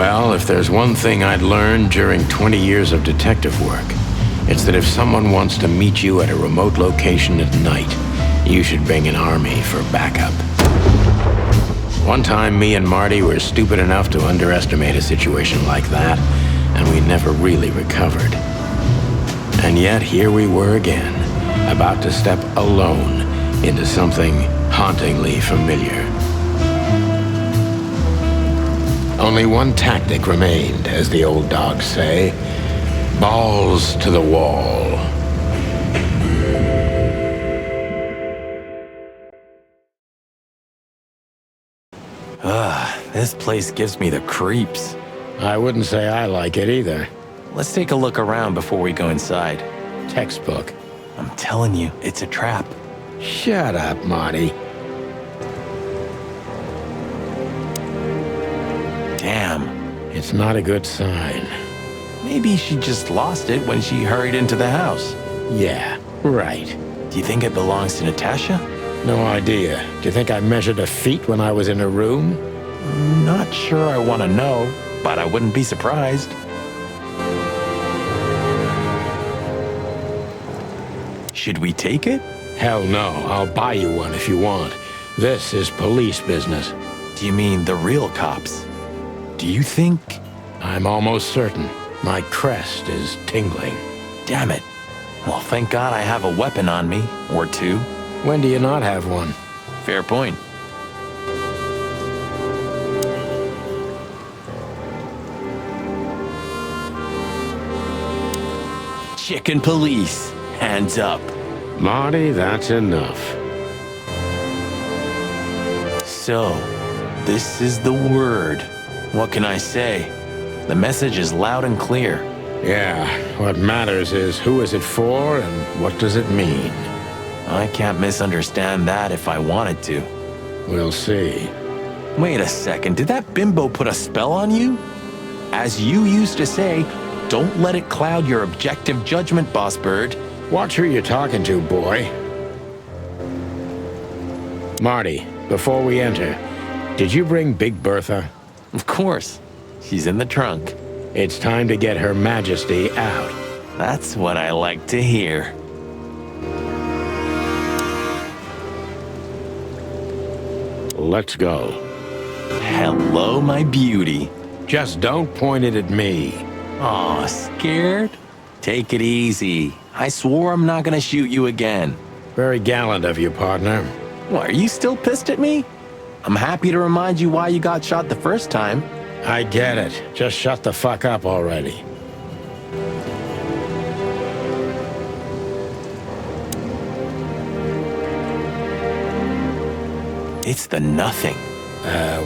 Well, if there's one thing I'd learned during 20 years of detective work, it's that if someone wants to meet you at a remote location at night, you should bring an army for backup. One time, me and Marty were stupid enough to underestimate a situation like that, and we never really recovered. And yet, here we were again, about to step alone into something hauntingly familiar. Only one tactic remained, as the old dogs say. Balls to the wall. This place gives me the creeps. I wouldn't say I like it either. Let's take a look around before we go inside. Textbook. I'm telling you, it's a trap. Shut up, Marty. Damn. It's not a good sign. Maybe she just lost it when she hurried into the house. Yeah, right. Do you think it belongs to Natasha? No idea. Do you think I measured her feet when I was in her room? Not sure I want to know, but I wouldn't be surprised. Should we take it? Hell no. I'll buy you one if you want. This is police business. Do you mean the real cops? Do you think? I'm almost certain. My crest is tingling. Damn it. Well, thank God I have a weapon on me, or two. When do you not have one? Fair point. Csiken Police, hands up. Marty, that's enough. So, this is the word. What can I say? The message is loud and clear. Yeah, what matters is who is it for and what does it mean? I can't misunderstand that if I wanted to. We'll see. Wait a second, did that bimbo put a spell on you? As you used to say, don't let it cloud your objective judgment, Boss Bird. Watch who you're talking to, boy. Marty, before we enter, did you bring Big Bertha? Of course. She's in the trunk. It's time to get Her Majesty out. That's what I like to hear. Let's go. Hello, my beauty. Just don't point it at me. Aw, scared? Take it easy. I swore I'm not gonna shoot you again. Very gallant of you, partner. What, are you still pissed at me? I'm happy to remind you why you got shot the first time. I get it. Just shut the fuck up already. It's the nothing.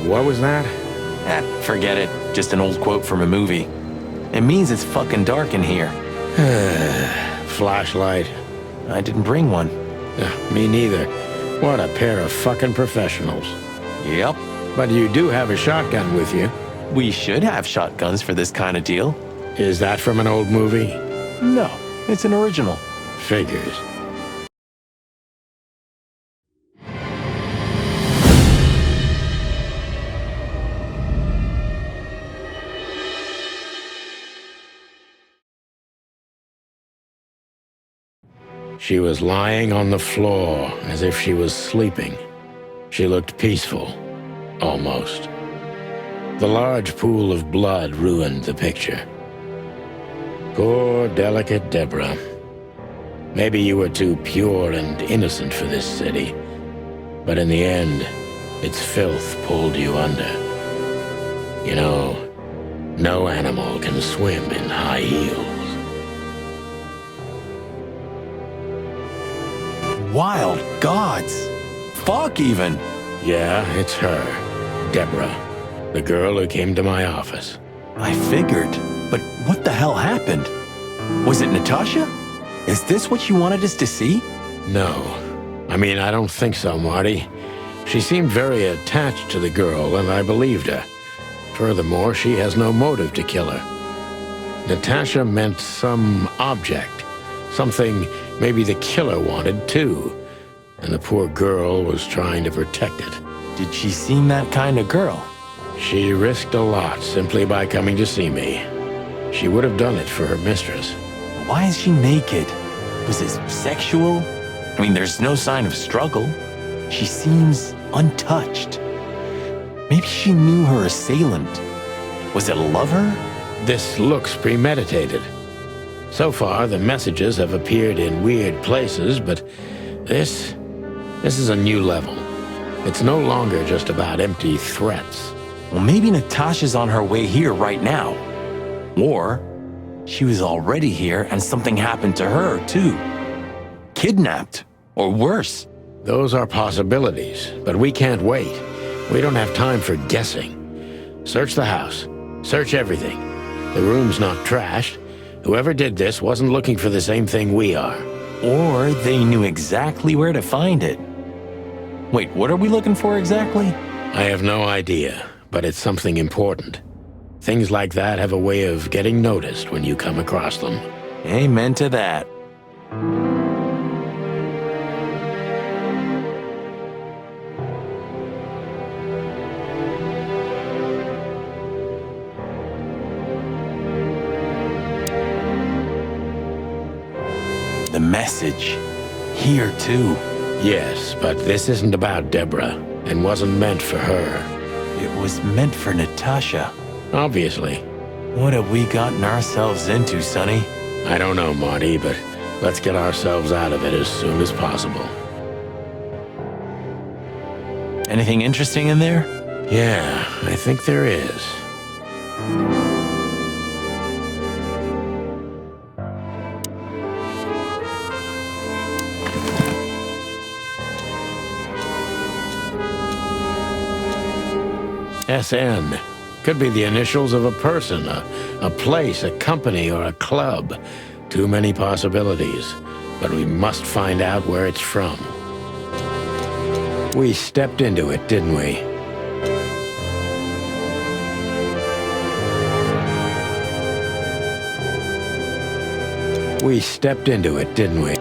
What was that? Forget it. Just an old quote from a movie. It means it's fucking dark in here. Flashlight. I didn't bring one. Me neither. What a pair of fucking professionals. Yep. But you do have a shotgun with you. We should have shotguns for this kind of deal. Is that from an old movie? No, it's an original. Figures. She was lying on the floor as if she was sleeping. She looked peaceful, almost. The large pool of blood ruined the picture. Poor, delicate Deborah. Maybe you were too pure and innocent for this city, but in the end, its filth pulled you under. You know, no animal can swim in high heels. Wild gods! Fuck even! Yeah, it's her, Deborah, the girl who came to my office. I figured, but what the hell happened? Was it Natasha? Is this what you wanted us to see? No. I mean, I don't think so, Marty. She seemed very attached to the girl, and I believed her. Furthermore, she has no motive to kill her. Natasha meant some object, something maybe the killer wanted too, and the poor girl was trying to protect it. Did she seem that kind of girl? She risked a lot simply by coming to see me. She would have done it for her mistress. Why is she naked? Was it sexual? I mean, there's no sign of struggle. She seems untouched. Maybe she knew her assailant. Was it a lover? This looks premeditated. So far, the messages have appeared in weird places, but this is a new level. It's no longer just about empty threats. Well, maybe Natasha's on her way here right now. Or she was already here and something happened to her, too. Kidnapped, or worse. Those are possibilities, but we can't wait. We don't have time for guessing. Search the house. Search everything. The room's not trashed. Whoever did this wasn't looking for the same thing we are. Or they knew exactly where to find it. Wait, what are we looking for exactly? I have no idea, but it's something important. Things like that have a way of getting noticed when you come across them. Amen to that. The message. Here, too. Yes, but this isn't about Deborah, and wasn't meant for her. It was meant for Natasha. Obviously. What have we gotten ourselves into, Sonny? I don't know, Marty, but let's get ourselves out of it as soon as possible. Anything interesting in there? Yeah, I think there is. SN. Could be the initials of a person, a place, a company, or a club. Too many possibilities. But we must find out where it's from. We stepped into it, didn't we? We stepped into it, didn't we?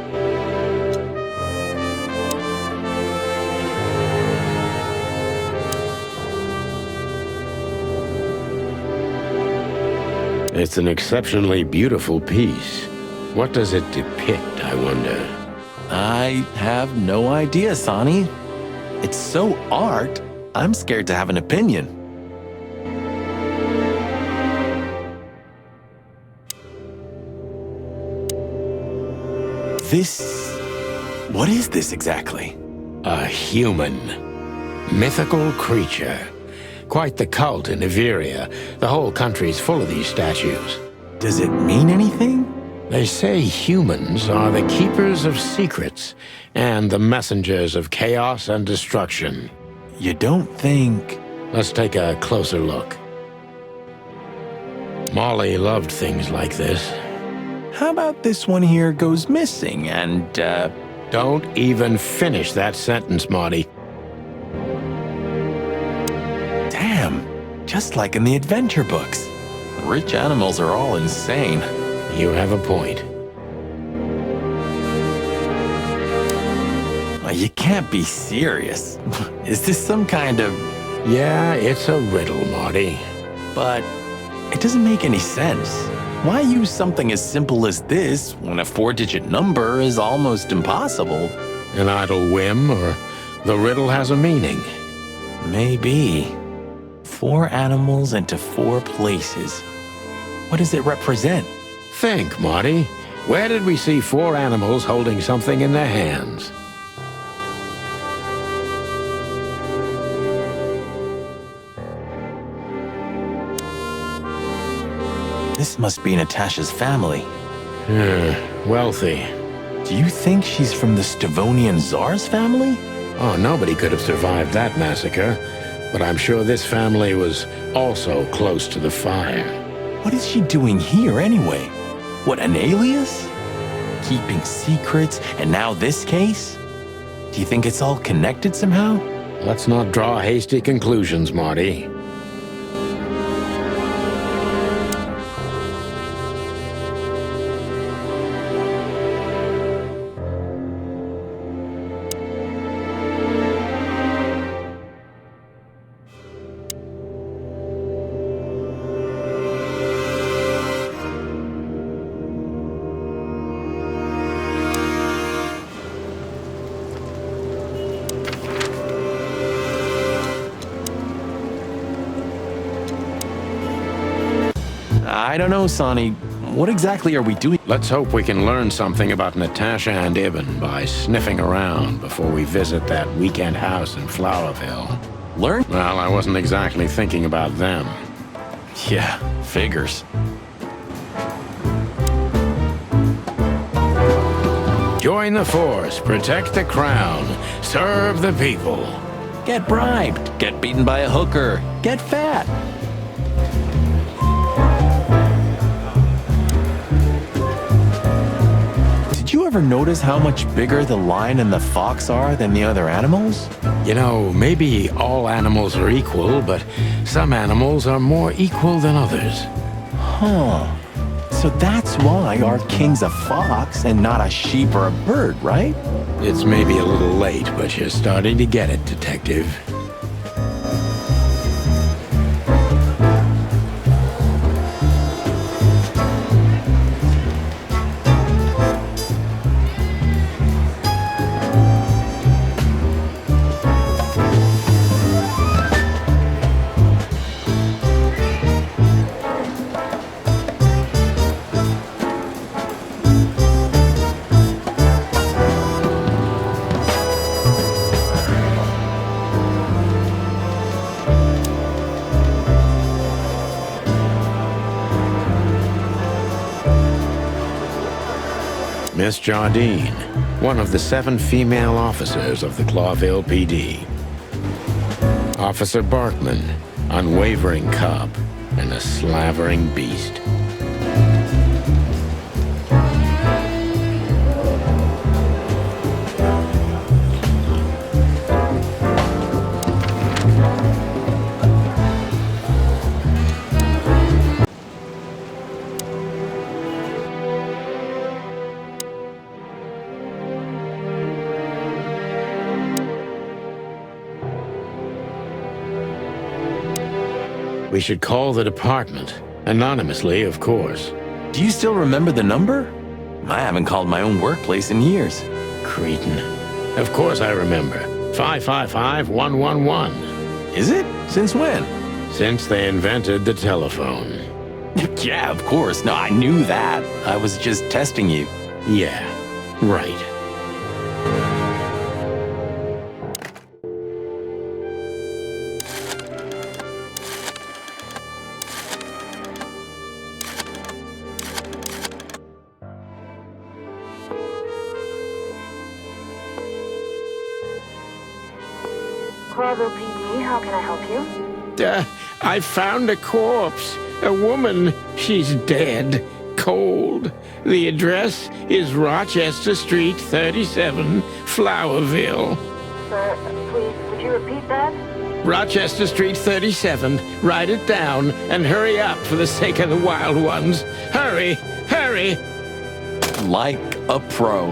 It's an exceptionally beautiful piece. What does it depict, I wonder? I have no idea, Sonny. It's so art, I'm scared to have an opinion. What is this exactly? A human. Mythical creature. Quite the cult in Iveria. The whole country's full of these statues. Does it mean anything? They say humans are the keepers of secrets and the messengers of chaos and destruction. You don't think... Let's take a closer look. Molly loved things like this. How about this one here goes missing and, Don't even finish that sentence, Marty. Damn, just like in the adventure books. Rich animals are all insane. You have a point. You can't be serious. Is this some kind of... Yeah, it's a riddle, Marty. But it doesn't make any sense. Why use something as simple as this when a 4-digit number is almost impossible? An idle whim, or the riddle has a meaning? Maybe. 4 animals into 4 places. What does it represent? Think, Marty. Where did we see 4 animals holding something in their hands? This must be Natasha's family. Wealthy. Do you think she's from the Stavonian Tsar's family? Oh, nobody could have survived that massacre. But I'm sure this family was also close to the fire. What is she doing here anyway? What, an alias? Keeping secrets, and now this case? Do you think it's all connected somehow? Let's not draw hasty conclusions, Marty. I don't know, Sonny. What exactly are we doing? Let's hope we can learn something about Natasha and Ibn by sniffing around before we visit that weekend house in Flowerville. Learn? Well, I wasn't exactly thinking about them. Yeah, figures. Join the force, protect the crown, serve the people. Get bribed, get beaten by a hooker, get fat. Did you ever notice how much bigger the lion and the fox are than the other animals? You know, maybe all animals are equal, but some animals are more equal than others. Huh. So that's why our king's a fox and not a sheep or a bird, right? It's maybe a little late, but you're starting to get it, Detective. Miss Jardine, one of the 7 female officers of the Clawville PD. Officer Barkman, unwavering cop and a slavering beast. We should call the department. Anonymously, of course. Do you still remember the number? I haven't called my own workplace in years. Cretin. Of course I remember. 555-111. Is it? Since when? Since they invented the telephone. Yeah, of course. No, I knew that. I was just testing you. Yeah, right. Clawville PD, how can I help you? I found a corpse. A woman. She's dead. Cold. The address is Rochester Street, 37, Flowerville. Sir, please, would you repeat that? Rochester Street, 37. Write it down and hurry up for the sake of the wild ones. Hurry! Hurry! Like a pro.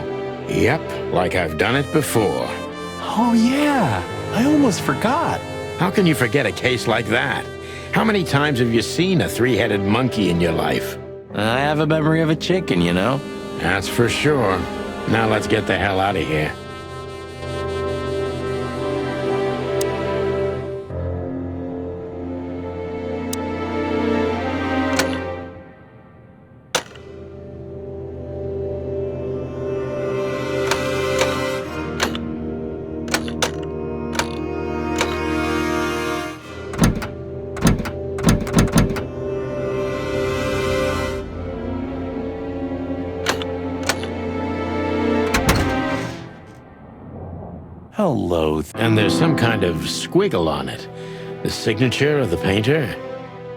Yep, like I've done it before. Oh, yeah. I almost forgot. How can you forget a case like that? How many times have you seen a 3-headed monkey in your life? I have a memory of a chicken, you know? That's for sure. Now let's get the hell out of here. Hello. And there's some kind of squiggle on it. The signature of the painter?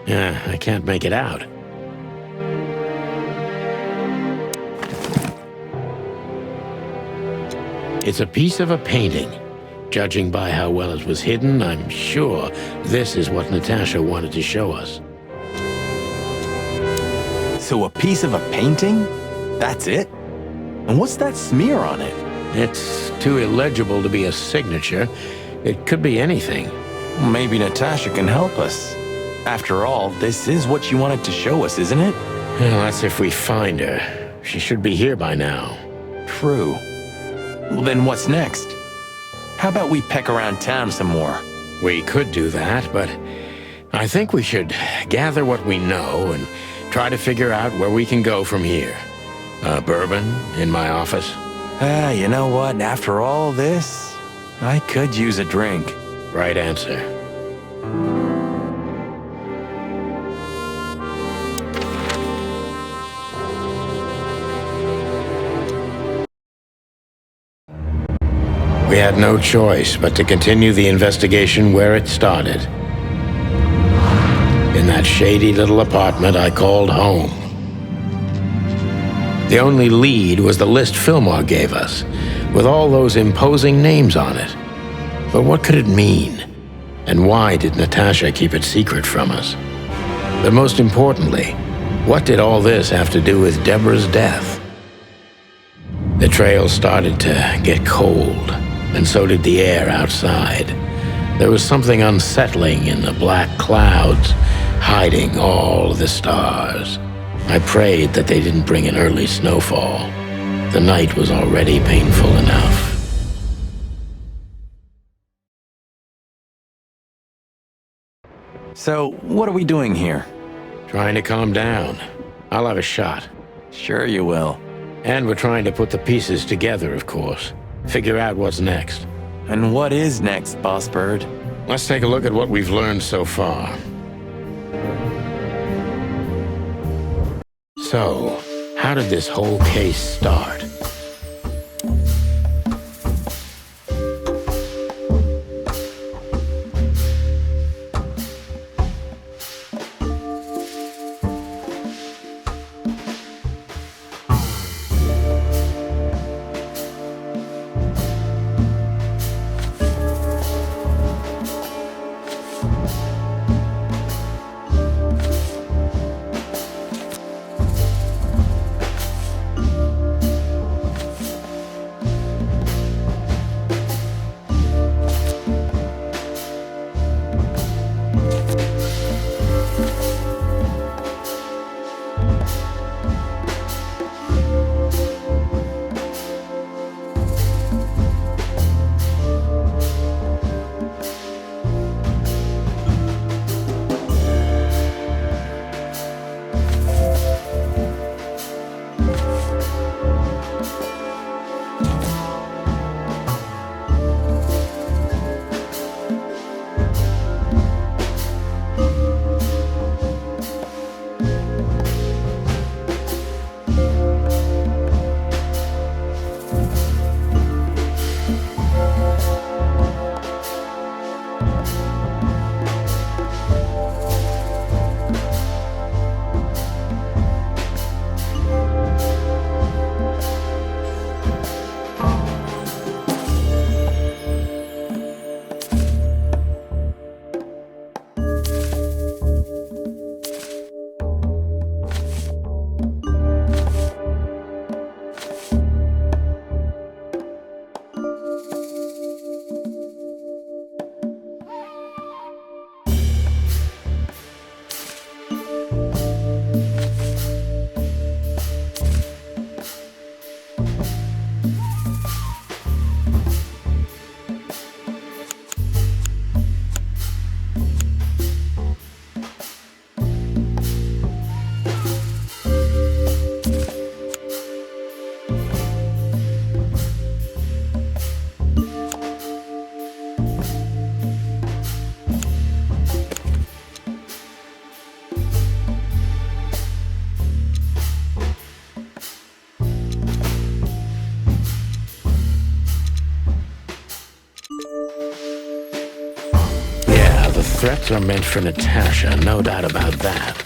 Yeah, I can't make it out. It's a piece of a painting. Judging by how well it was hidden, I'm sure this is what Natasha wanted to show us. So a piece of a painting? That's it? And what's that smear on it? It's too illegible to be a signature. It could be anything. Maybe Natasha can help us. After all, this is what she wanted to show us, isn't it? Well, that's if we find her. She should be here by now. True. Well, then what's next? How about we peck around town some more? We could do that, but I think we should gather what we know and Try to figure out where we can go from here. Bourbon in my office? You know what? After all this, I could use a drink. Right answer. We had no choice but to continue the investigation where it started. In that shady little apartment I called home. The only lead was the list Fillmore gave us, with all those imposing names on it. But what could it mean? And why did Natasha keep it secret from us? But most importantly, what did all this have to do with Deborah's death? The trail started to get cold, and so did the air outside. There was something unsettling in the black clouds, hiding all the stars. I prayed that they didn't bring an early snowfall. The night was already painful enough. So, what are we doing here? Trying to calm down. I'll have a shot. Sure you will. And we're trying to put the pieces together, of course. Figure out what's next. And what is next, Boss Bird? Let's take a look at what we've learned so far. So, how did this whole case start? Threats are meant for Natasha, no doubt about that.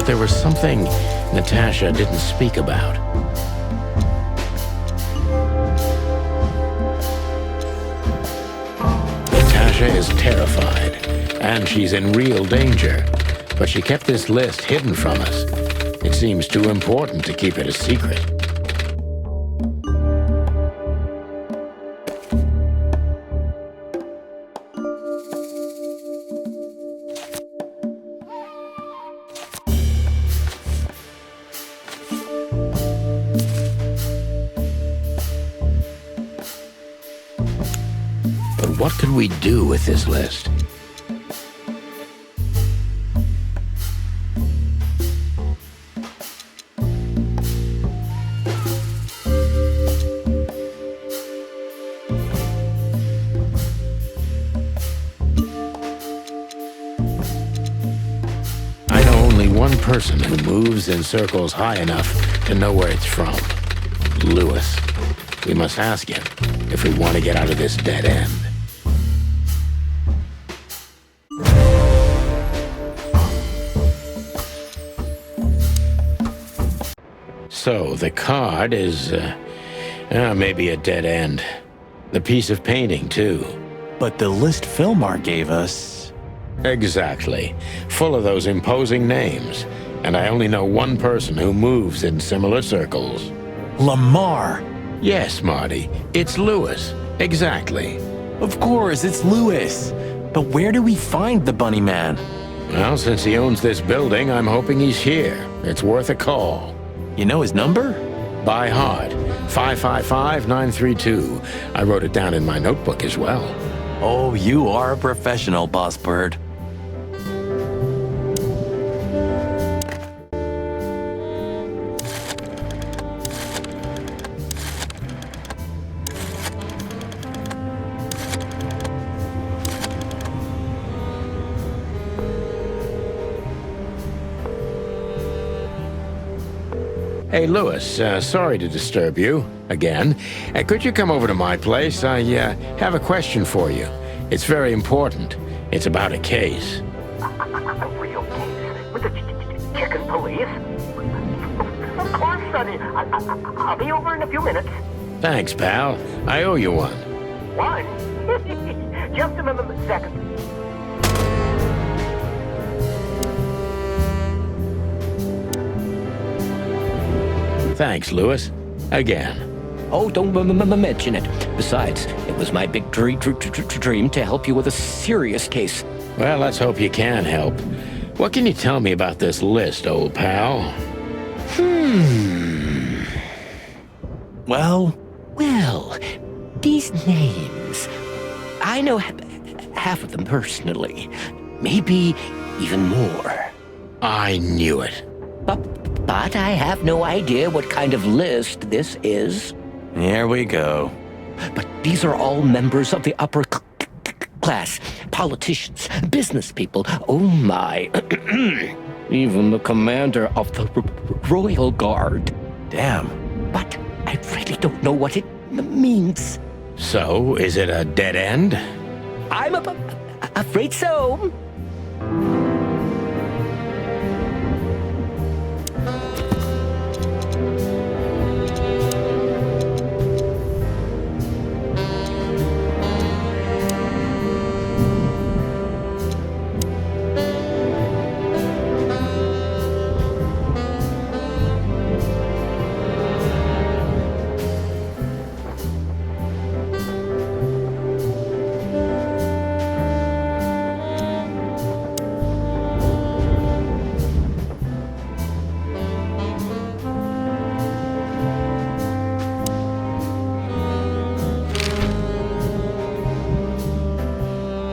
but there was something Natasha didn't speak about. Natasha is terrified, and she's in real danger. But she kept this list hidden from us. It seems too important to keep it a secret. But what could we do with this list? I know only one person who moves in circles high enough to know where it's from. Lewis. We must ask him if we want to get out of this dead end. So, the card is, maybe a dead end. The piece of painting, too. But the list Filmar gave us... Exactly. Full of those imposing names. And I only know one person who moves in similar circles. Lamar! Yes, Marty. It's Lewis. Exactly. Of course, it's Lewis. But where do we find the Bunny Man? Well, since he owns this building, I'm hoping he's here. It's worth a call. You know his number? By heart. 555-932. I wrote it down in my notebook as well. Oh, you are a professional, Boss Bird. Hey, Lewis, sorry to disturb you again. Could you come over to my place? I have a question for you. It's very important. It's about a case. A real case? With the Csiken Police? Of course, Sonny. I'll be over in a few minutes. Thanks, pal. I owe you one. One? Just a second. Thanks, Lewis. Again. Oh, don't mention it. Besides, it was my big dream to help you with a serious case. Well, let's hope you can help. What can you tell me about this list, old pal? Well, These names. I know half of them personally. Maybe even more. I knew it. But I have no idea what kind of list this is. here we go. But these are all members of the upper class, politicians, business people. Oh my. Even the commander of the Royal Guard. Damn. But I really don't know what it means. So, is it a dead end? I'm afraid so.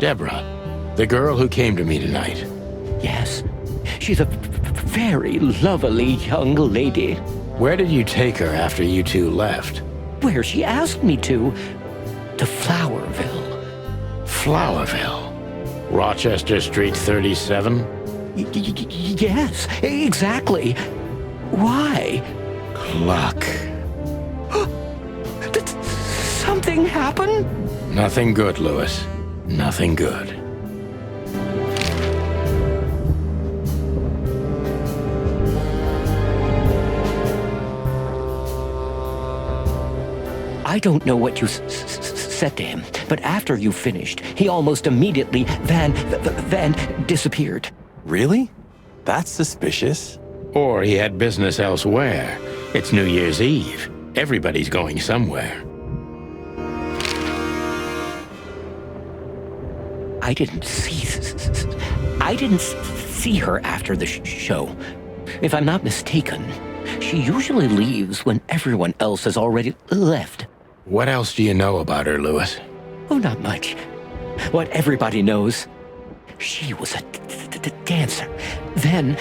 Deborah, the girl who came to me tonight. Yes, she's a very lovely young lady. Where did you take her after you two left? Where she asked me to Flowerville. Flowerville? Rochester Street 37? Yes, exactly. Why? Luck. Did something happen? Nothing good, Lewis. Nothing good. I don't know what you said to him, but after you finished, he almost immediately van disappeared. Really? That's suspicious. Or he had business elsewhere. It's New Year's Eve. Everybody's going somewhere. I didn't see her after the show. If I'm not mistaken, she usually leaves when everyone else has already left. What else do you know about her, Lewis? Oh, not much. What everybody knows. She was a dancer, then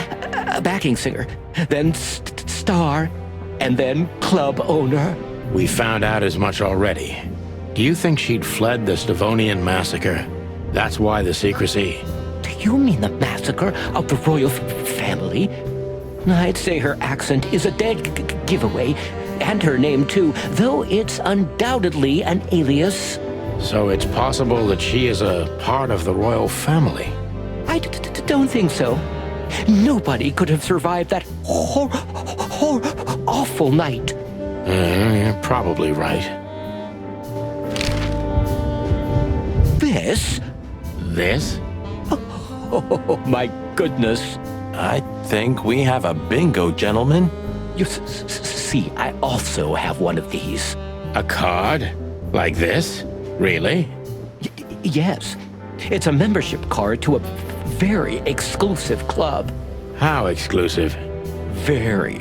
a backing singer, then star, and then club owner. We found out as much already. Do you think she'd fled the Stavonian massacre? That's why the secrecy. Do you mean the massacre of the royal family? I'd say her accent is a dead giveaway, and her name too, though it's undoubtedly an alias. So it's possible that she is a part of the royal family. I don't think so. Nobody could have survived that awful night. You're probably right. This? This? Oh, my goodness. I think we have a bingo, gentlemen. You see, I also have one of these. A card? Like this? Really? Yes. It's a membership card to a very exclusive club. How exclusive? Very.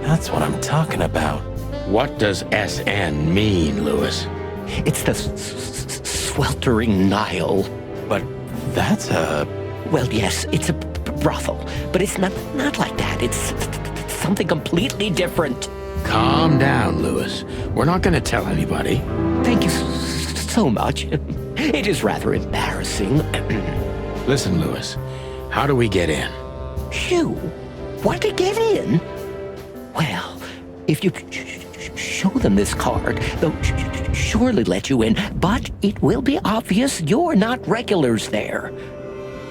That's what I'm talking about. What does SN mean, Lewis? It's the sweltering Nile. But that's a... Well, yes, it's a brothel, but it's not like that. It's something completely different. Calm down, Lewis. We're not going to tell anybody. Thank you so much. It is rather embarrassing. Listen, Lewis, how do we get in? You want to get in? Well, if you show them this card, they'll surely let you in, but it will be obvious you're not regulars there.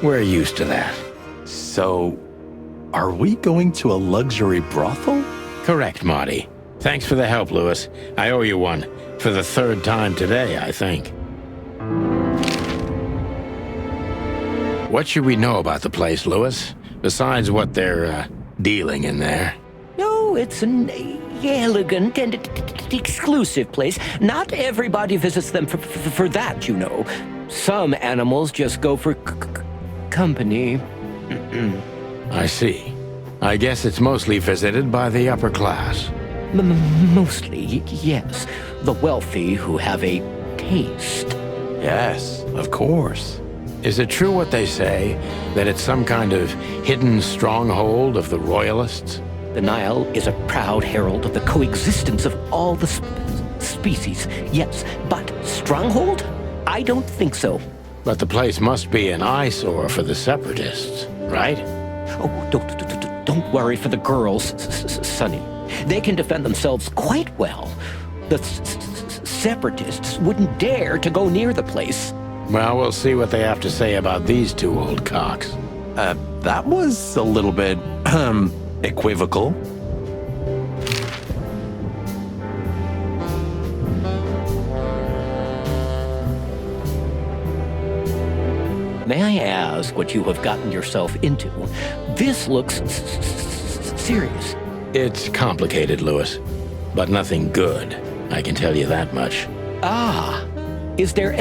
We're used to that. So, are we going to a luxury brothel? Correct, Marty. Thanks for the help, Lewis. I owe you one. For the third time today, I think. What should we know about the place, Lewis? Besides what they're, dealing in there? No, it's an elegant and exclusive place. Not everybody visits them for that, you know. Some animals just go for company. I see. I guess it's mostly visited by the upper class. Mostly, yes. The wealthy who have a taste. Yes, of course. Is it true what they say, that it's some kind of hidden stronghold of the royalists? The Nile is a proud herald of the coexistence of all the species, yes, but stronghold? I don't think so. But the place must be an eyesore for the separatists, right? Oh, don't worry for the girls, Sonny. They can defend themselves quite well. The separatists wouldn't dare to go near the place. Well, we'll see what they have to say about these two old cocks. That was a little bit, equivocal. May I ask what you have gotten yourself into? This looks serious. It's complicated, Lewis, but nothing good. I can tell you that much. Ah, is there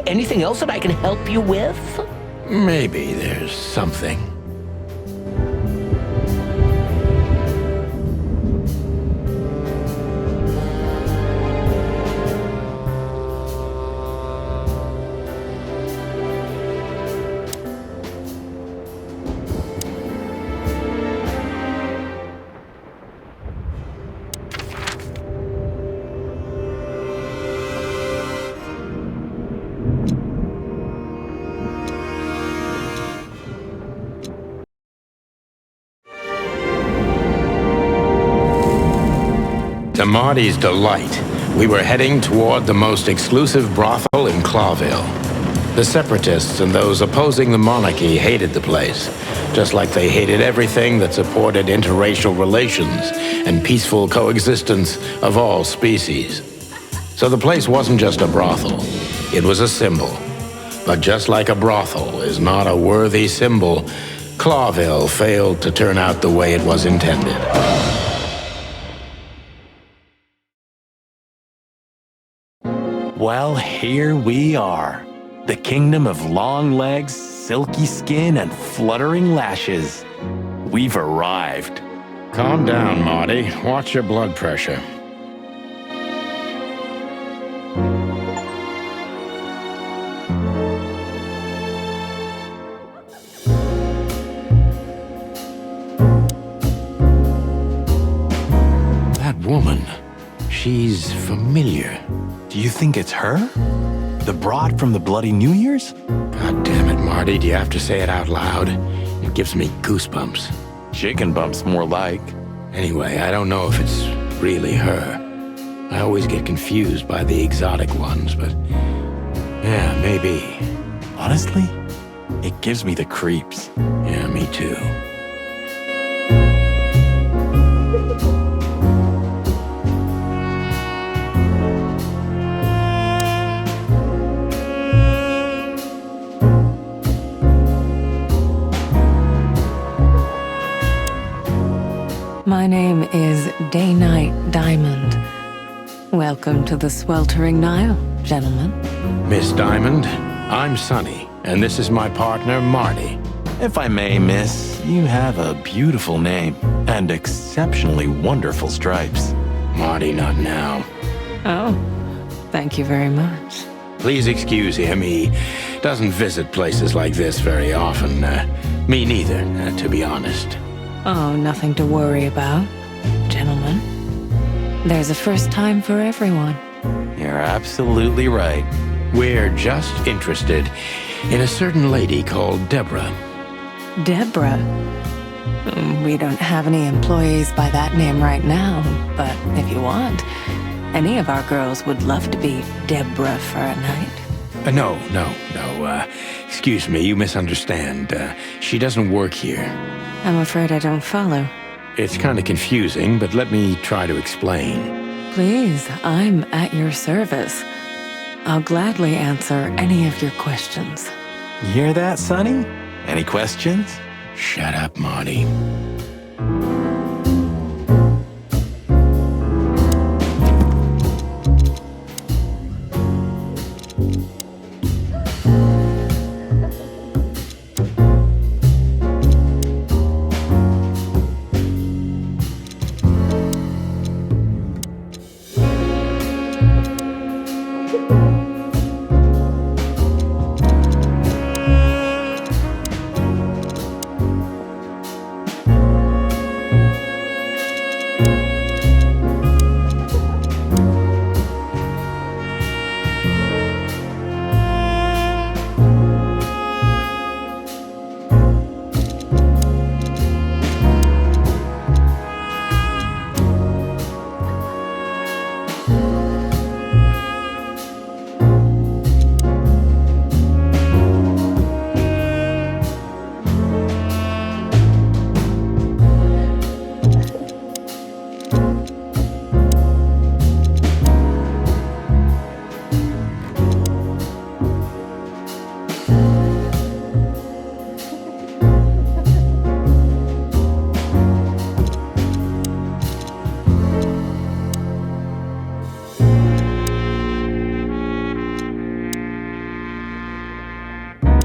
anything else that I can help you with? Maybe there's something. To Marty's delight, we were heading toward the most exclusive brothel in Clawville. The separatists and those opposing the monarchy hated the place, just like they hated everything that supported interracial relations and peaceful coexistence of all species. So the place wasn't just a brothel, it was a symbol. But just like a brothel is not a worthy symbol, Clawville failed to turn out the way it was intended. Well, here we are. The kingdom of long legs, silky skin, and fluttering lashes. We've arrived. Calm down, Marty. Watch your blood pressure. That woman, she's familiar. Do you think it's her? The broad from the Bloody New Year's? God damn it, Marty. Do you have to say it out loud? It gives me goosebumps. Chicken bumps, more like. Anyway, I don't know if it's really her. I always get confused by the exotic ones, but yeah, maybe. Honestly, it gives me the creeps. Yeah, me too. My name is Day-Night Diamond. Welcome to the sweltering Nile, gentlemen. Miss Diamond, I'm Sonny, and this is my partner, Marty. If I may, miss, you have a beautiful name and exceptionally wonderful stripes. Marty, not now. Oh, thank you very much. Please excuse him. He doesn't visit places like this very often. Me neither, to be honest. Oh, nothing to worry about, gentlemen. There's a first time for everyone. You're absolutely right. We're just interested in a certain lady called Deborah. Deborah. We don't have any employees by that name right now, but if you want, any of our girls would love to be Deborah for a night. No. Excuse me, you misunderstand. She doesn't work here. I'm afraid I don't follow. It's kind of confusing, but let me try to explain. Please, I'm at your service. I'll gladly answer any of your questions. You hear that, Sonny? Any questions? Shut up, Marty.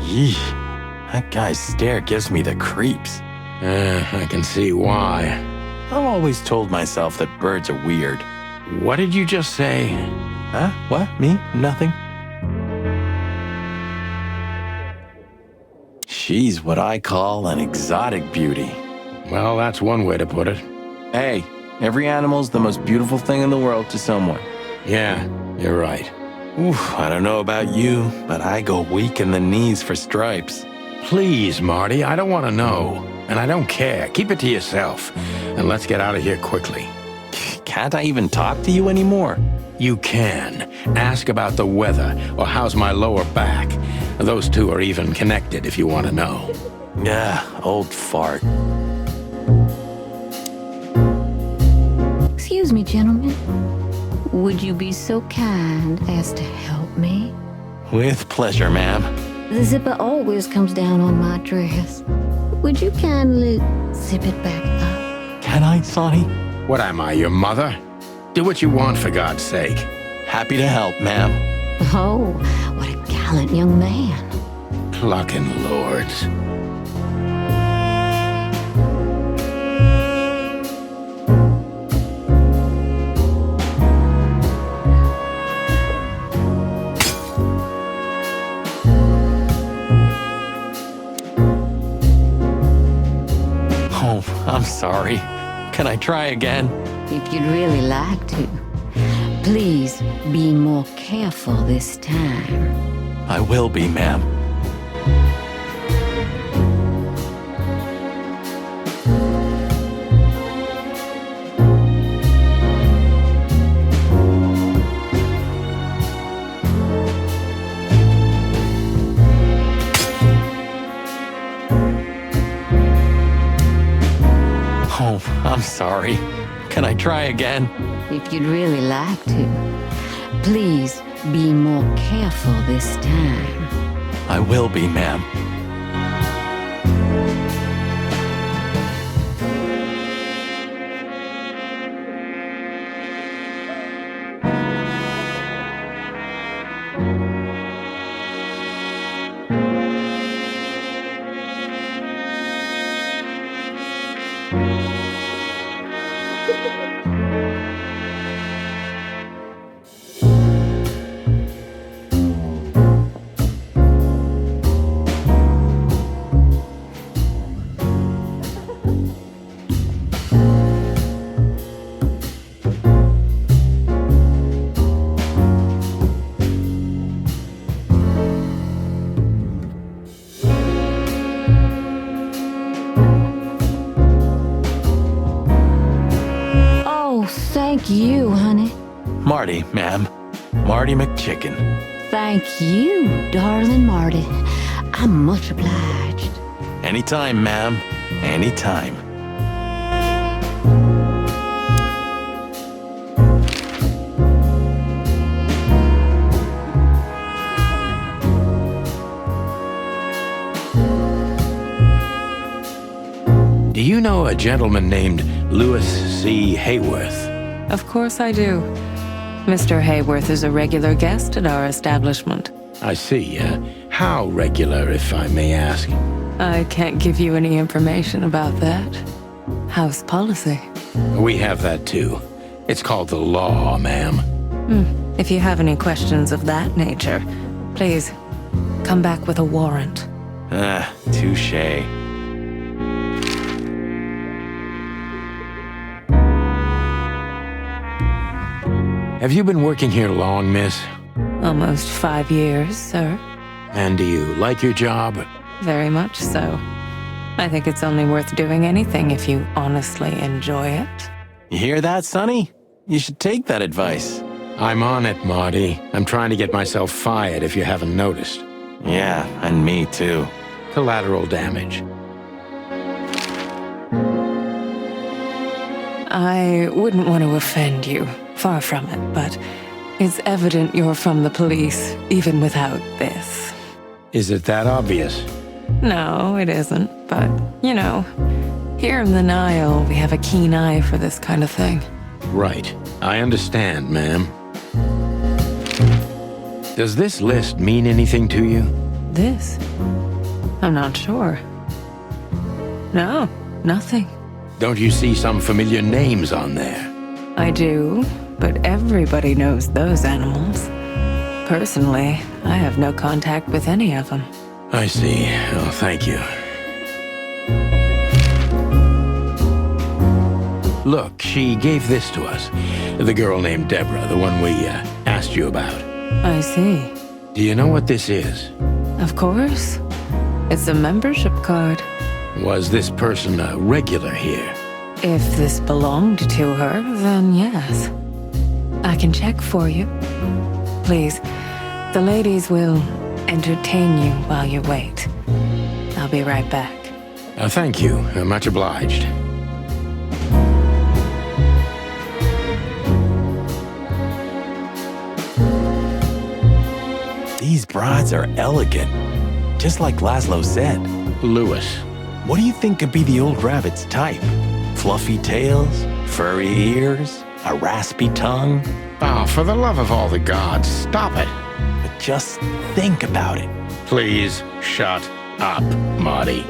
Yeesh. That guy's stare gives me the creeps. I can see why. I've always told myself that birds are weird. What did you just say? Huh? What? Me? Nothing. She's what I call an exotic beauty. Well, that's one way to put it. Hey, every animal's the most beautiful thing in the world to someone. Yeah, you're right. Oof, I don't know about you, but I go weak in the knees for stripes. Please, Marty, I don't want to know. And I don't care. Keep it to yourself. And let's get out of here quickly. Can't I even talk to you anymore? You can. Ask about the weather or how's my lower back. Those two are even connected if you want to know. Yeah, old fart. Excuse me, gentlemen. Would you be so kind as to help me? With pleasure, ma'am. The zipper always comes down on my dress. Would you kindly zip it back up? Can I, Sonny? What am I, your mother? Do what you want, for God's sake. Happy to help, ma'am. Oh, what a gallant young man. Clucking lords. Oh, I'm sorry. Can I try again? If you'd really like to, please be more careful this time. I will be, ma'am. Oh, I'm sorry. Can I try again? If you'd really like to, please be more careful this time. I will be, ma'am. Oh, thank you, honey. Marty, ma'am. Marty McChicken. Thank you, darling Marty. I'm much obliged. Anytime, ma'am. Anytime. Do you know a gentleman named Louis C. Hayworth? Of course I do. Mr. Hayworth is a regular guest at our establishment. I see. How regular, if I may ask? I can't give you any information about that. House policy. We have that too. It's called the law, ma'am. If you have any questions of that nature, please come back with a warrant. Touche. Have you been working here long, miss? Almost 5 years, sir. And do you like your job? Very much so. I think it's only worth doing anything if you honestly enjoy it. You hear that, Sonny? You should take that advice. I'm on it, Marty. I'm trying to get myself fired if you haven't noticed. Yeah, and me too. Collateral damage. I wouldn't want to offend you, far from it, but it's evident you're from the police, even without this. Is it that obvious? No, it isn't, but, you know, here in the Nile, we have a keen eye for this kind of thing. Right. I understand, ma'am. Does this list mean anything to you? This? I'm not sure. No, nothing. Don't you see some familiar names on there? I do, but everybody knows those animals. Personally, I have no contact with any of them. I see. Oh, thank you. Look, she gave this to us. The girl named Deborah, the one we asked you about. I see. Do you know what this is? Of course. It's a membership card. Was this person a regular here? If this belonged to her, then yes. I can check for you. Please, the ladies will entertain you while you wait. I'll be right back. Thank you. Much obliged. These brides are elegant, just like Laszlo said. Lewis. What do you think could be the old rabbit's type? Fluffy tails, furry ears, a raspy tongue? Oh, for the love of all the gods, stop it. But just think about it. Please shut up, Marty.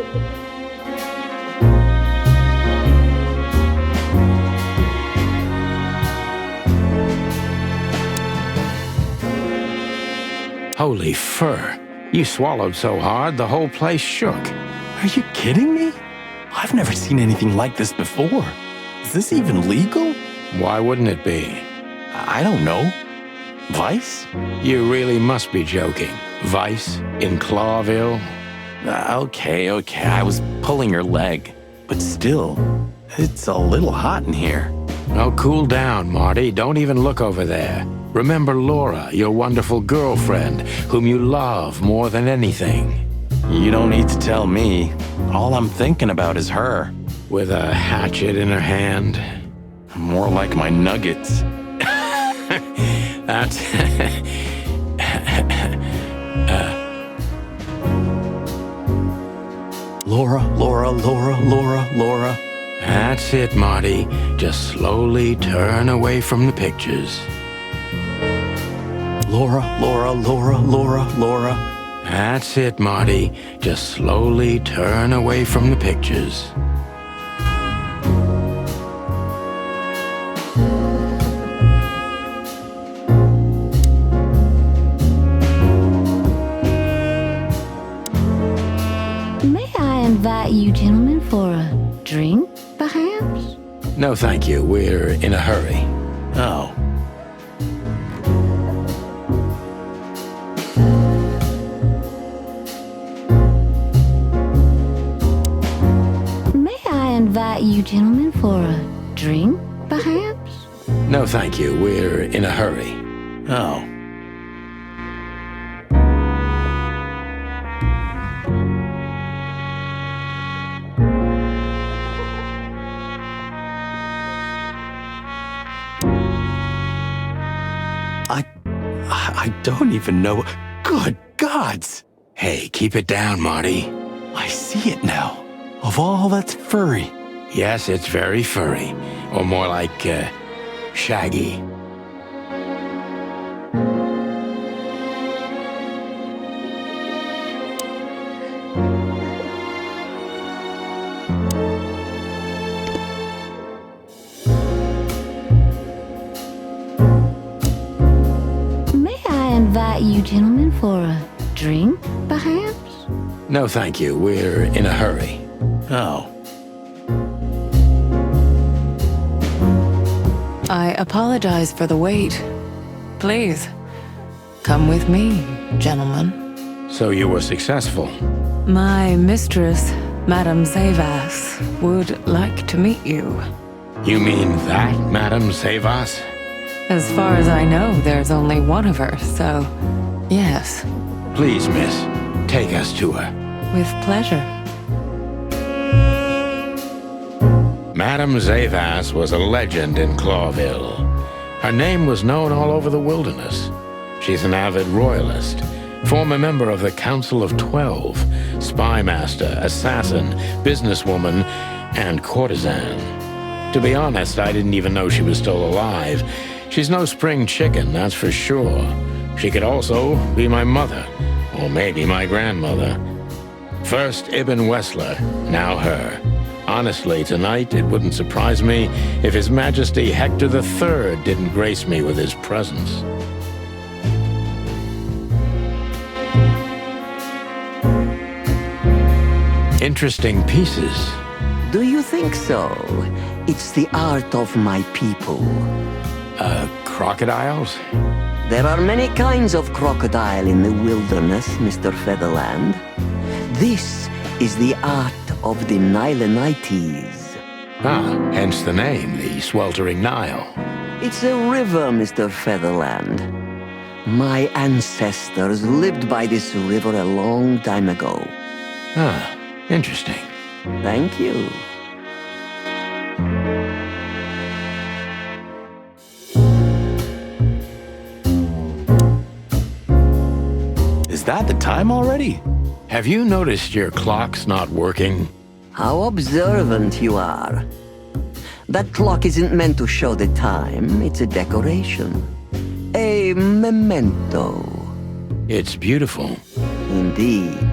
Holy fur. You swallowed so hard, the whole place shook. Are you kidding me? I've never seen anything like this before. Is this even legal? Why wouldn't it be? I don't know. Vice? You really must be joking. Vice in Clawville? Okay, I was pulling her leg. But still, it's a little hot in here. Oh, cool down, Marty. Don't even look over there. Remember Laura, your wonderful girlfriend, whom you love more than anything. You don't need to tell me. All I'm thinking about is her. With a hatchet in her hand. More like my nuggets. That's... Laura. That's it, Marty. Just slowly turn away from the pictures. Laura. That's it, Marty. Just slowly turn away from the pictures. May I invite you gentlemen for a drink, perhaps? No, thank you. We're in a hurry. Oh. May I invite you gentlemen for a drink, perhaps? No, thank you. We're in a hurry. Oh. I don't even know. Good gods! Hey, keep it down, Marty. I see it now. Of all that's furry. Yes, it's very furry. Or more like, shaggy. May I invite you gentlemen for a drink, perhaps? No, thank you. We're in a hurry. Oh. I apologize for the wait. Please, come with me, gentlemen. So you were successful. My mistress, Madame Zavas, would like to meet you. You mean that, Madame Savas? As far as I know, there's only one of her, so yes, Please, miss, take us to her. with pleasure. Madame Zavas was a legend in Clawville. Her name was known all over the wilderness. She's an avid royalist, former member of the Council of 12, spy master, assassin, businesswoman, and courtesan. To be honest, I didn't even know she was still alive. She's no spring chicken, that's for sure. She could also be my mother, or maybe my grandmother. First Ibn Wessler, now her. Honestly, tonight it wouldn't surprise me if His Majesty Hector III didn't grace me with his presence. Interesting pieces. Do you think so? It's the art of my people. Crocodiles? There are many kinds of crocodile in the wilderness, Mr. Featherland. This is the art of the Nilenites. Ah, hence the name, the sweltering Nile. It's a river, Mr. Featherland. My ancestors lived by this river a long time ago. Ah, interesting. Thank you. Is that the time already? Have you noticed your clock's not working? How observant you are. That clock isn't meant to show the time, it's a decoration. A memento. It's beautiful. Indeed.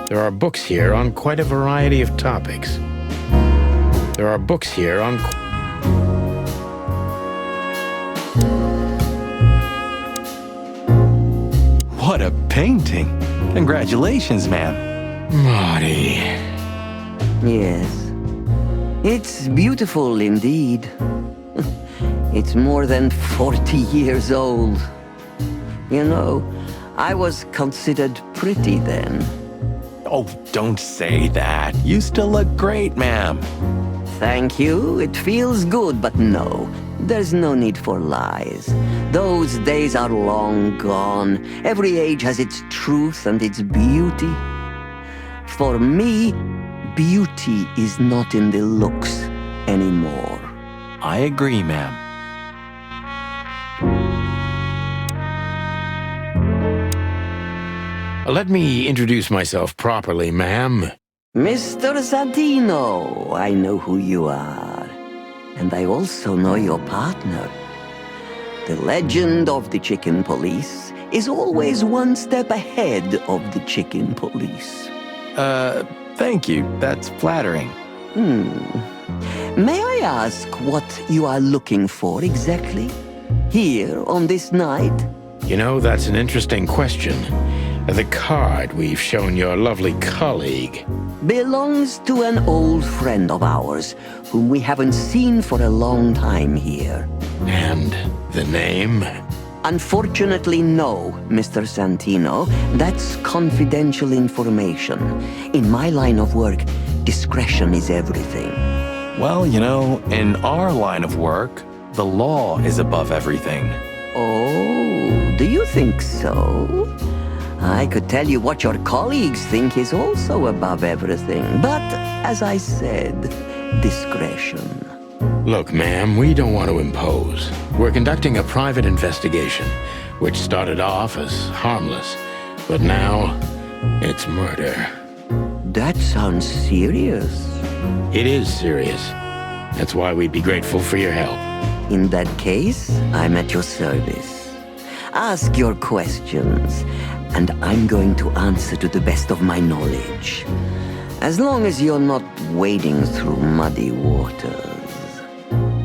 There are books here on quite a variety of topics. There are books here on... What a painting! Congratulations, ma'am. Marty. Yes. It's beautiful indeed. It's more than 40 years old. You know, I was considered pretty then. Oh, don't say that. You still look great, ma'am. Thank you. It feels good, but no. There's no need for lies. Those days are long gone. Every age has its truth and its beauty. For me, beauty is not in the looks anymore. I agree, ma'am. Let me introduce myself properly, ma'am. Mr. Santino, I know who you are. And I also know your partner. The legend of the Csiken Police is always one step ahead of the Csiken Police. Thank you. That's flattering. May I ask what you are looking for exactly? Here on this night? You know, that's an interesting question. The card we've shown your lovely colleague Belongs to an old friend of ours, whom we haven't seen for a long time here. and the name. Unfortunately, no, Mr. Santino. That's confidential information. In my line of work, discretion is everything. Well, you know, in our line of work, the law is above everything. Oh, do you think so? I could tell you what your colleagues think is also above everything. But, as I said, discretion. Look, ma'am, we don't want to impose. We're conducting a private investigation, which started off as harmless, but now it's murder. That sounds serious. It is serious. That's why we'd be grateful for your help. In that case, I'm at your service. Ask your questions, and I'm going to answer to the best of my knowledge. As long as you're not wading through muddy waters.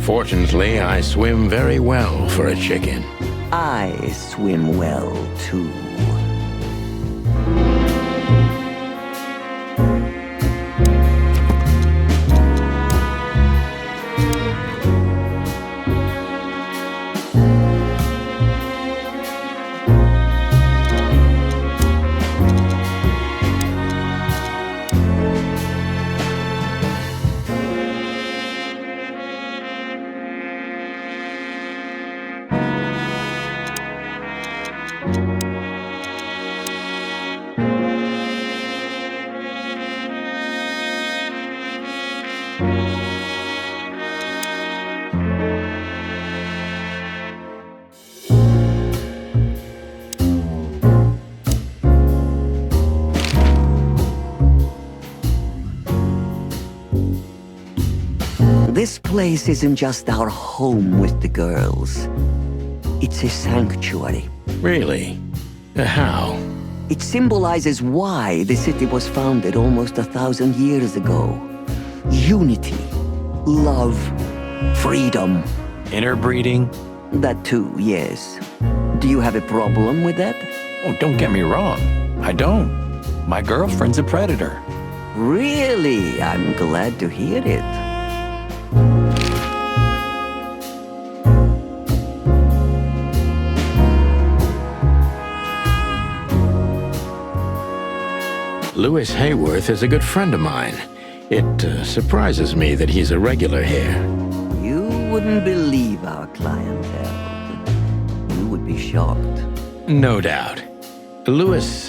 Fortunately, I swim very well for a chicken. I swim well, too. This place isn't just our home with the girls. It's a sanctuary. Really? How? It symbolizes why the city was founded almost 1,000 years ago. Unity, love, freedom. Interbreeding? That too, yes. Do you have a problem with that? Oh, don't get me wrong. I don't. My girlfriend's a predator. Really? I'm glad to hear it. Louis Hayworth is a good friend of mine. It surprises me that he's a regular here. You wouldn't believe our clientele. You would be shocked. No doubt. Louis,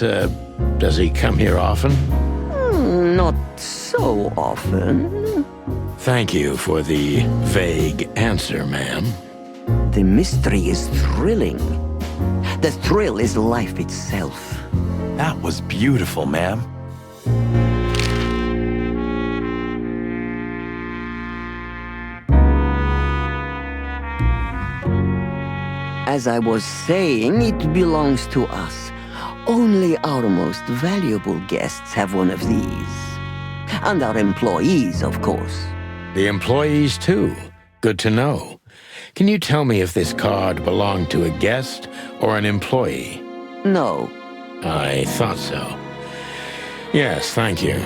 does he come here often? Not so often. Thank you for the vague answer, ma'am. The mystery is thrilling. The thrill is life itself. That was beautiful, ma'am. As I was saying, it belongs to us. Only our most valuable guests have one of these. And our employees, of course. The employees, too. Good to know. Can you tell me if this card belonged to a guest or an employee? No. I thought so. Yes, thank you.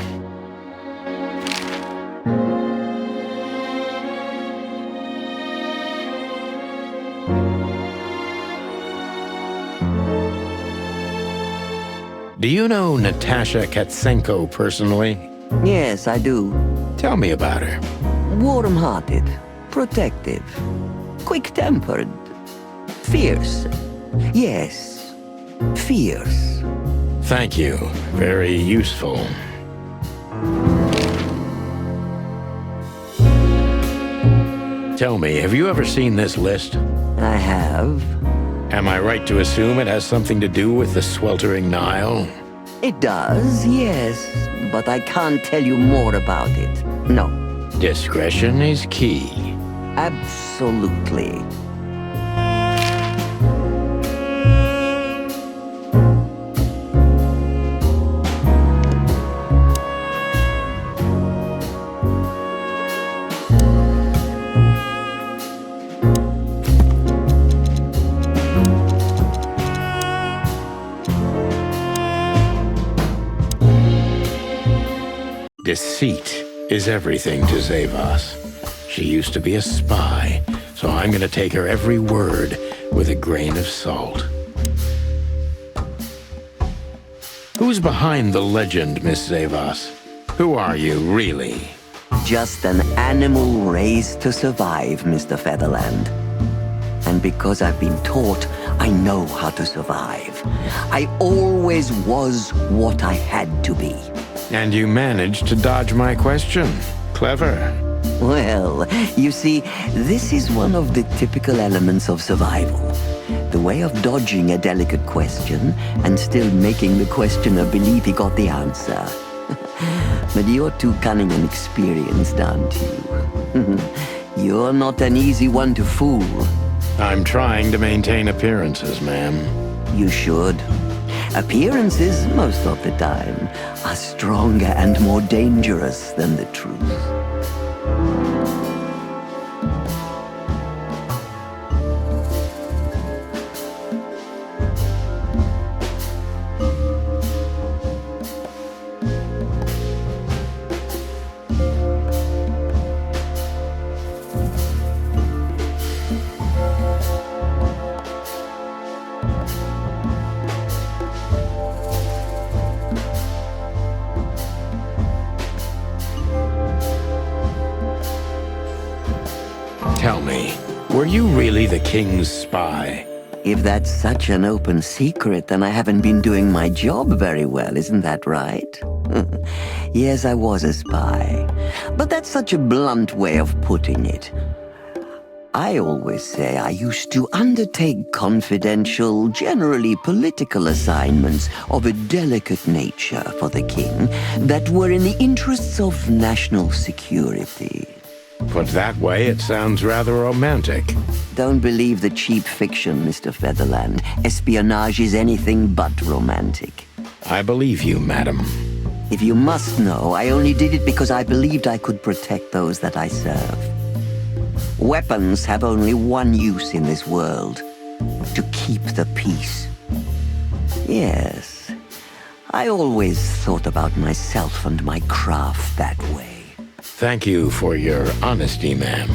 Do you know Natasha Csiken personally? Yes, I do. Tell me about her. Warm-hearted, protective, quick-tempered, fierce. Yes, fierce. Thank you. Very useful. Tell me, have you ever seen this list? I have. Am I right to assume it has something to do with the sweltering Nile? It does, yes, but I can't tell you more about it. No. Discretion is key. Absolutely. Deceit is everything to Zavos. She used to be a spy, so I'm gonna take her every word with a grain of salt. Who's behind the legend, Miss Zavos? Who are you, really? Just an animal raised to survive, Mr. Featherland. And because I've been taught, I know how to survive. I always was what I had to be. And you managed to dodge my question. Clever. Well, you see, this is one of the typical elements of survival. The way of dodging a delicate question and still making the questioner believe he got the answer. But you're too cunning and experienced, aren't you? You're not an easy one to fool. I'm trying to maintain appearances, ma'am. You should. Appearances, most of the time, are stronger and more dangerous than the truth. Tell me, were you really the king's spy? If that's such an open secret, then I haven't been doing my job very well, isn't that right? Yes, I was a spy. But that's such a blunt way of putting it. I always say I used to undertake confidential, generally political assignments of a delicate nature for the king that were in the interests of national security. Put that way, it sounds rather romantic. Don't believe the cheap fiction, Mr. Featherland. Espionage is anything but romantic. I believe you, madam. If you must know, I only did it because I believed I could protect those that I serve. Weapons have only one use in this world: to keep the peace. Yes, I always thought about myself and my craft that way. Thank you for your honesty, ma'am.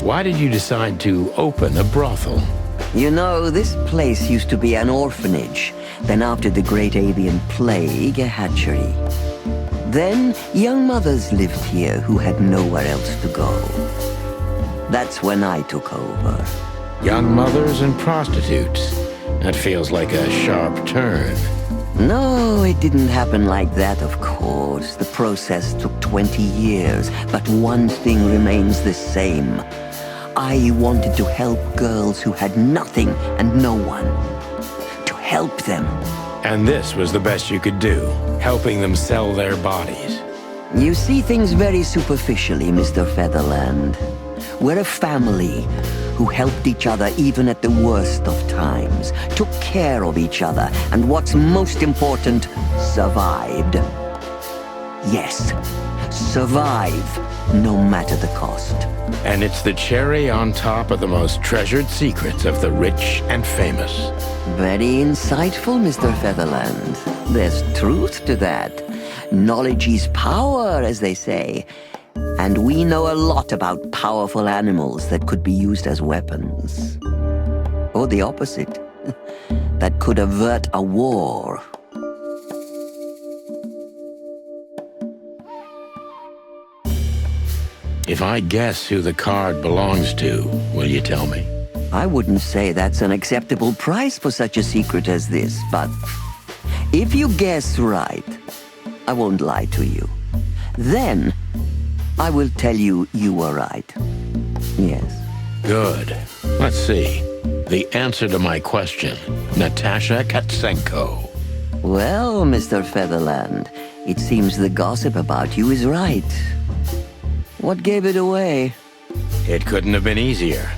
Why did you decide to open a brothel? You know, this place used to be an orphanage. Then after the Great Avian Plague, a hatchery. Then young mothers lived here who had nowhere else to go. That's when I took over. Young mothers and prostitutes. That feels like a sharp turn. No, it didn't happen like that, of course. The process took 20 years, but one thing remains the same. I wanted to help girls who had nothing and no one. To help them. And this was the best you could do, helping them sell their bodies. You see things very superficially, Mr. Featherland. We're a family who helped each other even at the worst of times, took care of each other, and what's most important, survived. Yes, survive, no matter the cost. And it's the cherry on top of the most treasured secrets of the rich and famous. Very insightful, Mr. Featherland. There's truth to that. Knowledge is power, as they say. And we know a lot about powerful animals that could be used as weapons. Or the opposite, that could avert a war. If I guess who the card belongs to, will you tell me? I wouldn't say that's an acceptable price for such a secret as this, but if you guess right, I won't lie to you. Then, I will tell you you were right. Yes. Good. Let's see. The answer to my question. Natasha Csiken. Well, Mr. Featherland, it seems the gossip about you is right. What gave it away? It couldn't have been easier.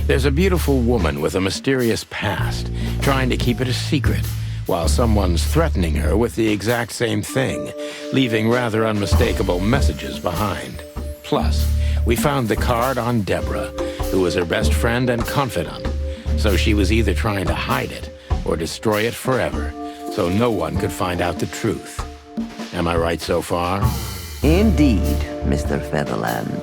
There's a beautiful woman with a mysterious past, trying to keep it a secret, while someone's threatening her with the exact same thing, leaving rather unmistakable messages behind. Plus, we found the card on Deborah, who was her best friend and confidant, so she was either trying to hide it or destroy it forever, so no one could find out the truth. Am I right so far? Indeed, Mr. Featherland.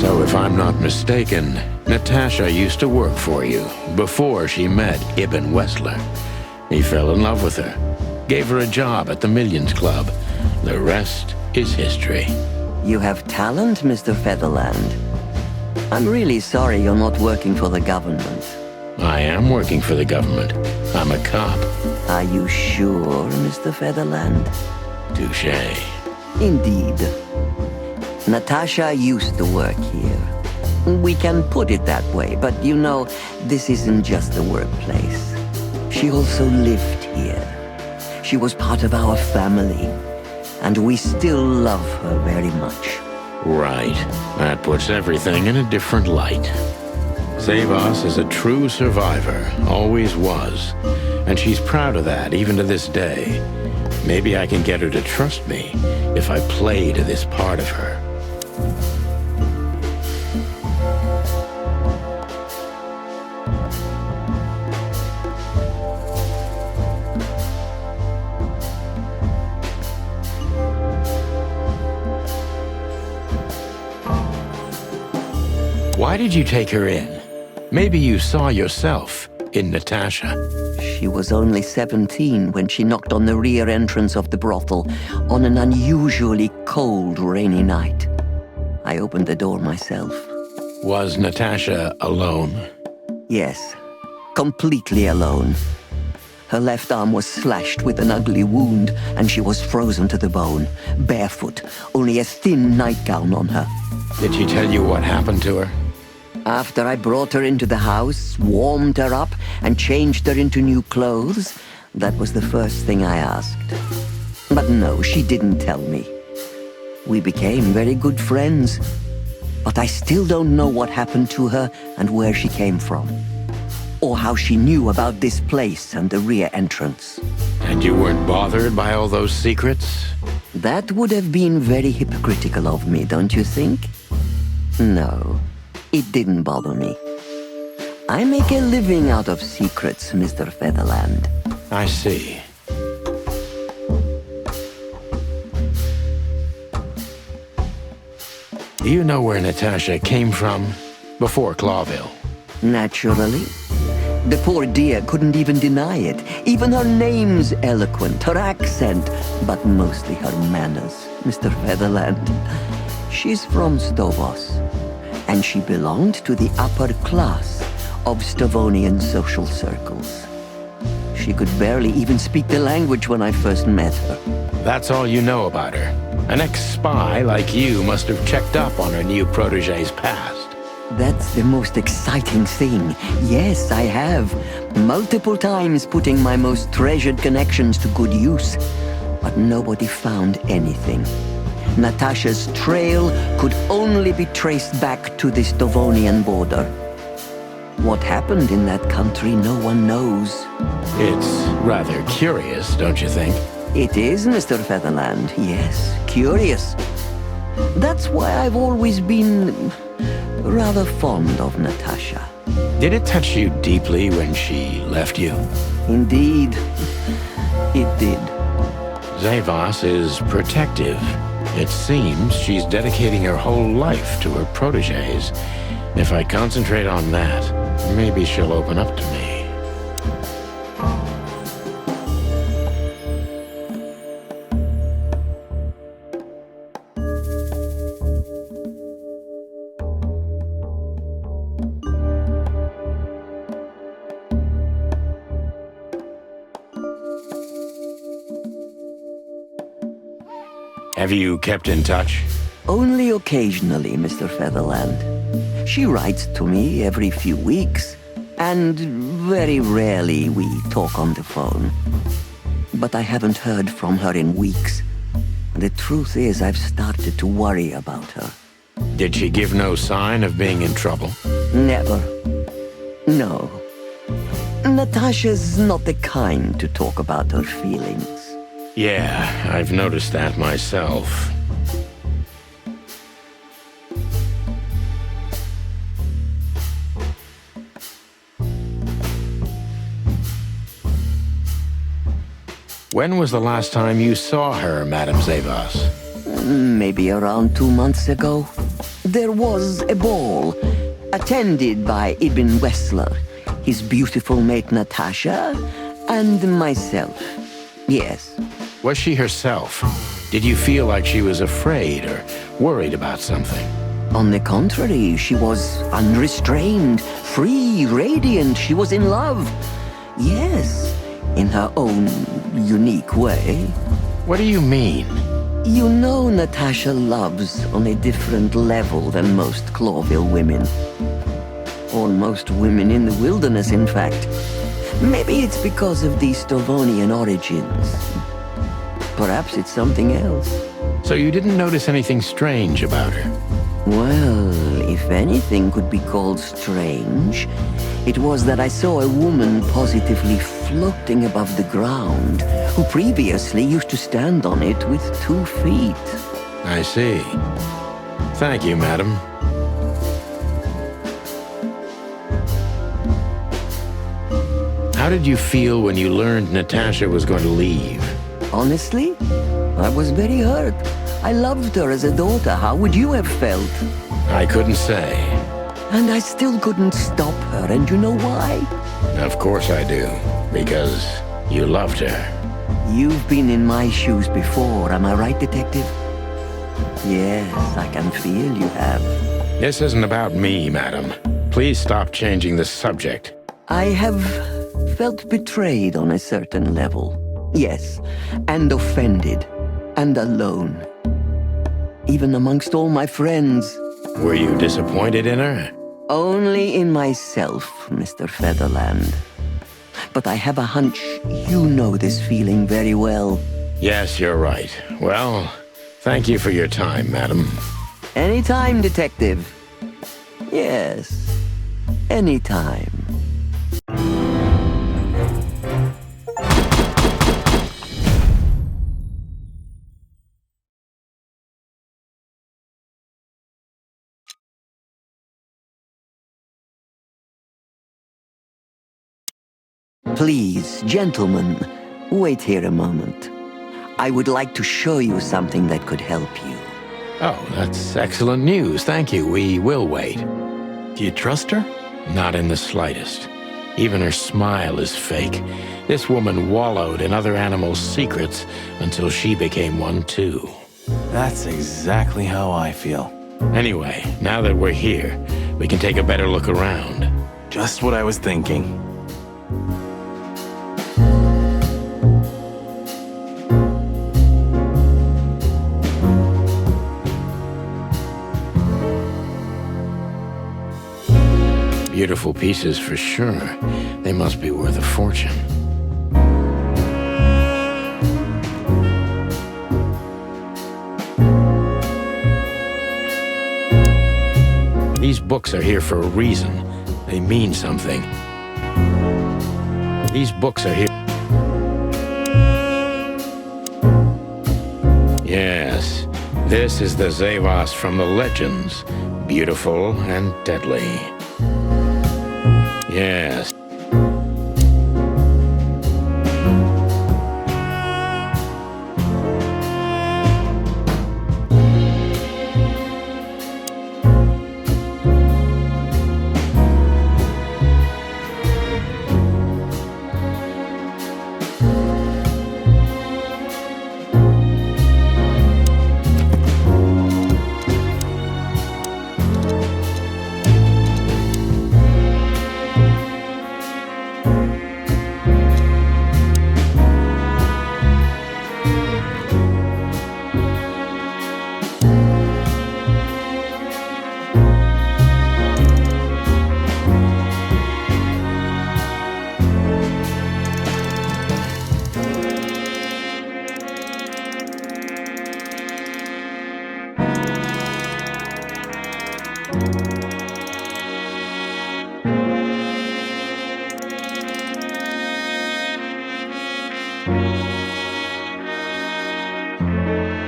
So if I'm not mistaken, Natasha used to work for you before she met Ibn Wessler. He fell in love with her, gave her a job at the Millions Club. The rest is history. You have talent, Mr. Featherland. I'm really sorry you're not working for the government. I am working for the government. I'm a cop. Are you sure, Mr. Featherland? Touché. Indeed. Natasha used to work here. We can put it that way, but you know, this isn't just a workplace. She also lived here. She was part of our family, and we still love her very much. Right. That puts everything in a different light. Savas is a true survivor, always was. And she's proud of that, even to this day. Maybe I can get her to trust me if I play to this part of her. Why did you take her in? Maybe you saw yourself in Natasha. She was only 17 when she knocked on the rear entrance of the brothel on an unusually cold, rainy night. I opened the door myself. Was Natasha alone? Yes, completely alone. Her left arm was slashed with an ugly wound, and she was frozen to the bone, barefoot, only a thin nightgown on her. Did she tell you what happened to her? After I brought her into the house, warmed her up, and changed her into new clothes, that was the first thing I asked. But no, she didn't tell me. We became very good friends, but I still don't know what happened to her and where she came from, or how she knew about this place and the rear entrance. And you weren't bothered by all those secrets? That would have been very hypocritical of me, don't you think? No. It didn't bother me. I make a living out of secrets, Mr. Featherland. I see. Do you know where Natasha came from? before Clawville. Naturally. The poor dear couldn't even deny it. Even her name's eloquent, her accent, but mostly her manners, Mr. Featherland. She's from Stovos, and she belonged to the upper class of Stovonian social circles. She could barely even speak the language when I first met her. That's all you know about her. An ex-spy like you must have checked up on her new protege's past. That's the most exciting thing. Yes, I have. Multiple times putting my most treasured connections to good use. But nobody found anything. Natasha's trail could only be traced back to the Stovonian border. What happened in that country, no one knows. It's rather curious, don't you think? It is, Mr. Featherland. Yes, curious. That's why I've always been rather fond of Natasha. Did it touch you deeply when she left you? Indeed, it did. Zavos is protective. It seems she's dedicating her whole life to her proteges. If I concentrate on that, maybe she'll open up to me. Have you kept in touch? Only occasionally, Mr. Featherland. She writes to me every few weeks, and very rarely we talk on the phone. But I haven't heard from her in weeks. The truth is, I've started to worry about her. Did she give no sign of being in trouble? Never. No. Natasha's not the kind to talk about her feelings. Yeah, I've noticed that myself. When was the last time you saw her, Madame Zavos? Maybe around 2 months ago. There was a ball, attended by Ibn Wessler, his beautiful mate Natasha, and myself. Yes. Was she herself? Did you feel like she was afraid or worried about something? On the contrary, she was unrestrained, free, radiant. She was in love. Yes, in her own unique way. What do you mean? You know Natasha loves on a different level than most Clawville women. Or most women in the wilderness, in fact. Maybe it's because of the Stovonian origins. Perhaps it's something else. So you didn't notice anything strange about her? Well, if anything could be called strange, it was that I saw a woman positively floating above the ground, who previously used to stand on it with 2 feet. I see. Thank you, madam. How did you feel when you learned Natasha was going to leave? Honestly, I was very hurt. I loved her as a daughter. How would you have felt? I couldn't say. And I still couldn't stop her, and you know why? Of course I do. Because you loved her. You've been in my shoes before, am I right, Detective? Yes, I can feel you have. This isn't about me, madam. Please stop changing the subject. I have felt betrayed on a certain level. Yes, and offended, and alone. Even amongst all my friends. Were you disappointed in her? Only in myself, Mr. Featherland. But I have a hunch you know this feeling very well. Yes, you're right. Well, thank you for your time, madam. Anytime, Detective. Yes, anytime. Please, gentlemen, wait here a moment. I would like to show you something that could help you. Oh, that's excellent news. Thank you. We will wait. Do you trust her? Not in the slightest. Even her smile is fake. This woman wallowed in other animals' secrets until she became one too. That's exactly how I feel. Anyway, now that we're here, we can take a better look around. Just what I was thinking. Beautiful pieces for sure. They must be worth a fortune. These books are here for a reason. They mean something. These books are here. Yes, this is the Zavos from the legends. Beautiful and deadly. Yes.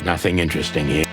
Nothing interesting here.